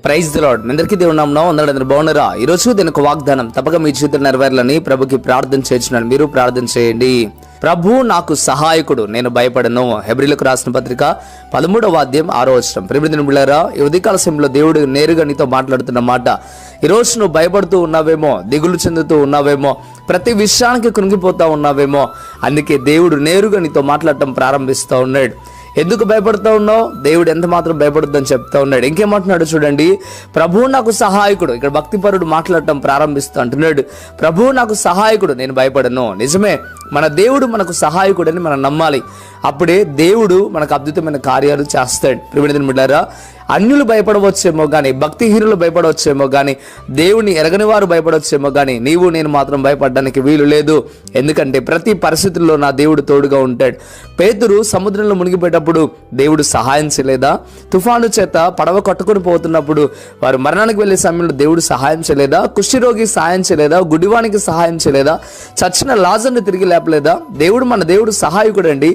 Praise the lord. మీ అందరికీ దేవుని నామమున అందరూ బాగున్నారా? ఈ రోజు దీని ఒక వాగ్దానం తప్పక మీ జీవితంలో నెరవేరాలని ప్రభుకి ప్రార్థన చేస్తున్నాను. మీరు ప్రార్థన చేయండి. ప్రభు నాకు సహాయకుడు, నేను భయపడను. హెబ్రీలకు రాసిన పత్రిక 13వ అధ్యాయం 6వ వచనం. ప్రియమైన బిడ్డలారా, ఈ ఉదయకాల సమయంలో దేవుడు నేరుగా నీతో మాట్లాడుతున్న మాట, ఈరోజు నువ్వు భయపడుతూ ఉన్నావేమో, దిగులు చెందుతూ ఉన్నావేమో, ప్రతి విషయానికి కృంగిపోతా ఉన్నావేమో. అందుకే దేవుడు నేరుగా నీతో మాట్లాడటం ప్రారంభిస్తూ ఉన్నాడు. ఎందుకు భయపడుతూ ఉన్నావు? దేవుడు ఎంత మాత్రం భయపడుద్దని చెప్తా ఉన్నాడు. ఇంకేమంటున్నాడు చూడండి, ప్రభువు నాకు సహాయకుడు. ఇక్కడ భక్తిపరుడు మాట్లాడటం ప్రారంభిస్తూ అంటున్నాడు, ప్రభువు నాకు సహాయకుడు, నేను భయపడను. నిజమే, మన దేవుడు మనకు సహాయకుడని మనం నమ్మాలి. అప్పుడే దేవుడు మనకు అద్భుతమైన కార్యాలు చేస్తాడు. ప్రియమైన బిడ్డలారా, అన్యులు భయపడవచ్చేమో కానీ, భక్తిహీనులు భయపడవచ్చేమో కానీ, దేవుని ఎరగని వారు భయపడవచ్చేమో కానీ, నీవు నేను మాత్రం భయపడడానికి వీలు లేదు. ఎందుకంటే ప్రతి పరిస్థితుల్లో నా దేవుడు తోడుగా ఉంటాడు. పేతురు సముద్రంలో మునిగిపోయేటప్పుడు దేవుడు సహాయం చేయలేదా? తుఫాను చేత పడవ కట్టుకుని పోతున్నప్పుడు వారు మరణానికి వెళ్ళే సమయంలో దేవుడు సహాయం చేయలేదా? కుష్ఠరోగికి సహాయం చేయలేదా? గుడివానికి సహాయం చేయలేదా? చచ్చిన లాజర్ని తిరిగి లేపలేదా? మన దేవుడు సహాయకుడు అండి.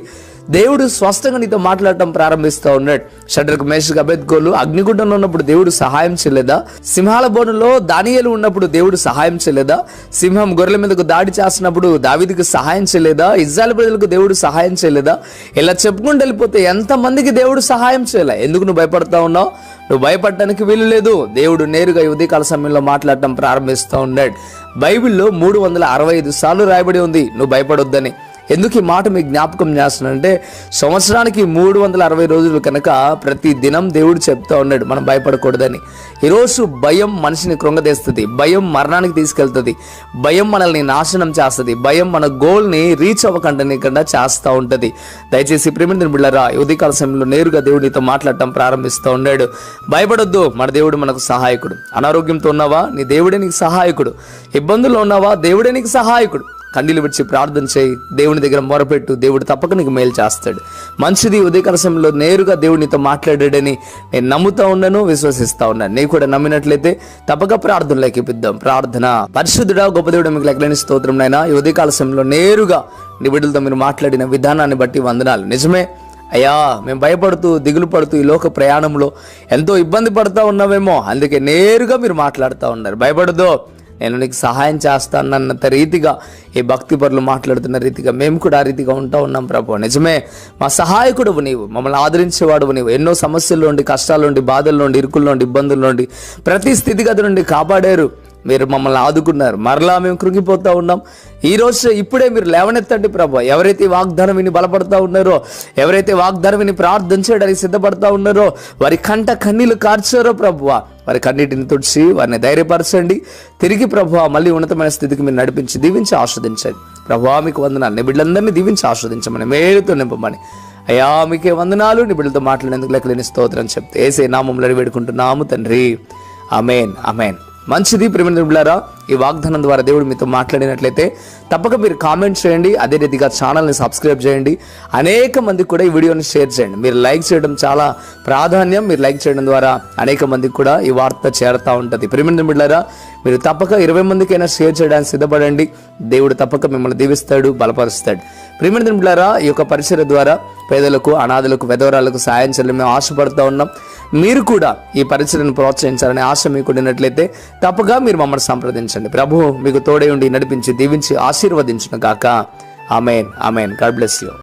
దేవుడు స్పష్టంగా నీతో మాట్లాడటం ప్రారంభిస్తూ ఉన్నాడు. షడ్రకు మేషకు అబేద్గోలు అగ్నిగుండంలో ఉన్నప్పుడు దేవుడు సహాయం చేయలేదా? సింహాల బోనులో దానియేలు ఉన్నప్పుడు దేవుడు సహాయం చేయలేదా? సింహం గొర్రెల మీదకు దాడి చేసినప్పుడు దావీదుకు సహాయం చేయలేదా? ఇజ్రాయెల్ ప్రజలకు దేవుడు సహాయం చేయలేదా? ఇలా చెప్పుకుంటూ వెళ్ళిపోతే ఎంతమందికి దేవుడు సహాయం చేయలే. ఎందుకు నువ్వు భయపడతా ఉన్నావు? నువ్వు భయపడటానికి వీలు లేదు. దేవుడు నేరుగా ఉదయకాల సమయంలో మాట్లాడటం ప్రారంభిస్తూ ఉన్నాడు. బైబిల్లో 365 సార్లు రాయబడి ఉంది నువ్వు భయపడొద్దని. ఎందుకు ఈ మాట మీకు జ్ఞాపకం చేస్తున్నానంటే, సంవత్సరానికి 360 రోజులు కనుక ప్రతి దినం దేవుడు చెప్తా ఉన్నాడు మనం భయపడకూడదని. ఈరోజు భయం మనిషిని కృంగదీస్తుంది, భయం మరణానికి తీసుకెళ్తుంది, భయం మనల్ని నాశనం చేస్తుంది, భయం మన గోల్ని రీచ్ అవ్వకుండా చేస్తూ ఉంటుంది. దయచేసి ప్రియమైన బిడ్డలారా, ఉదయకాల సమయంలో నేరుగా దేవుడు నీతో మాట్లాడటం ప్రారంభిస్తూ ఉన్నాడు. భయపడొద్దు, మన దేవుడు మనకు సహాయకుడు. అనారోగ్యంతో ఉన్నావా? నీ దేవుడే నీకు సహాయకుడు. ఇబ్బందుల్లో ఉన్నావా? దేవుడే నీకు సహాయకుడు. కన్నీళ్ళు విడిచి ప్రార్థన చేయి, దేవుని దగ్గర మొరపెట్టు, దేవుడు తప్పక నీకు మేలు చేస్తాడు. మంచిది. ఉదయకాల సమయంలో నేరుగా దేవుడు నీతో మాట్లాడాడని నేను నమ్ముతా ఉన్నాను, విశ్వసిస్తా ఉన్నాను. నీకు కూడా నమ్మినట్లయితే తప్పక ప్రార్థనలోకి ఇద్దాం. ప్రార్థన. పరిశుద్ధుడా, గొప్ప దేవుడు, మీకు లెక్కలేని స్తోత్రం నాయనా. ఈ ఉదయకాల సమయంలో నేరుగా నీ బిడ్డలతో మీరు మాట్లాడిన విధానాన్ని బట్టి వందనాలు. నిజమే అయ్యా, మేము భయపడుతూ దిగులు పడుతూ ఈ లోక ప్రయాణంలో ఎంతో ఇబ్బంది పడుతూ ఉన్నామేమో, అందుకే నేరుగా మీరు మాట్లాడుతూ ఉన్నారు. భయపడదు, నేను నీకు సహాయం చేస్తానన్నంత రీతిగా ఈ భక్తి పరులు మాట్లాడుతున్న రీతిగా మేము కూడా ఆ రీతిగా ఉంటా ఉన్నాం ప్రభు. నిజమే, మా సహాయకుడువు నీవు, మమ్మల్ని ఆదరించేవాడువు నీవు. ఎన్నో సమస్యల నుండి, కష్టాల నుండి, బాధల నుండి, ఇరుకుల నుండి, ఇబ్బందుల నుండి, ప్రతి స్థితిగతి నుండి కాపాడారు. మీరు మమ్మల్ని ఆదుకున్నారు. మరలా మేము కృంగిపోతూ ఉన్నాం. ఈ రోజు ఇప్పుడే మీరు లేవనెత్తండి ప్రభు. ఎవరైతే వాగ్దానం విని బలపడతా ఉన్నారో, ఎవరైతే వాగ్దానం విని ప్రార్థన చేయడానికి సిద్ధపడతా ఉన్నారో, వారి కంట కన్నీళ్లు కార్చారో ప్రభువ, వారి కన్నీటిని తుడిచి వారిని ధైర్యపరచండి. తిరిగి ప్రభువ మళ్ళీ ఉన్నతమైన స్థితికి మీరు నడిపించి దీవించి ఆస్వాదించండి. ప్రభువా మీకు వందనాలు. నీ బిడ్డలందరినీ దీవించి ఆస్వాదించమని, మేలుతో నింపమని. అయ్యా మీకే వందనాలు. నీ బిడ్డలతో మాట్లాడేందుకు లెక్కలేని స్తోత్రం చెప్తే యేసే నామములో వేడుకుంటున్నాము తండ్రి. ఆమేన్, ఆమేన్. మంచిది. ప్రియమైన బిడ్డలారా, ఈ వాగ్దానం ద్వారా దేవుడు మీతో మాట్లాడినట్లయితే తప్పక మీరు కామెంట్ చేయండి. అదే రీతిగా ఛానల్ని సబ్స్క్రైబ్ చేయండి. అనేక మందికి కూడా ఈ వీడియోని షేర్ చేయండి. మీరు లైక్ చేయడం చాలా ప్రాధాన్యం. మీరు లైక్ చేయడం ద్వారా అనేక మందికి కూడా ఈ వార్త చేరుతూ ఉంటుంది. ప్రియమైన బిడ్డలారా, మీరు తప్పక 20 మందికైనా షేర్ చేయడానికి సిద్ధపడండి. దేవుడు తప్పక మిమ్మల్ని దీవిస్తాడు, బలపరుస్తాడు. ప్రియమైన బిడ్డలారా, ఈ యొక్క పరిచర్య ద్వారా పేదలకు, అనాథలకు, విధవరాలకు సాయం చేయాలని మేము ఆశపడుతూ ఉన్నాం. మీరు కూడా ఈ పరిచర్యను ప్రోత్సహించాలనే ఆశ మీకు ఉన్నట్లయితే తప్పగా మీరు మమ్మల్ని సంప్రదించండి. ప్రభువు మీకు తోడై ఉండి నడిపించి దీవించి ఆశీర్వదించును గాక. Amen, amen. God bless you.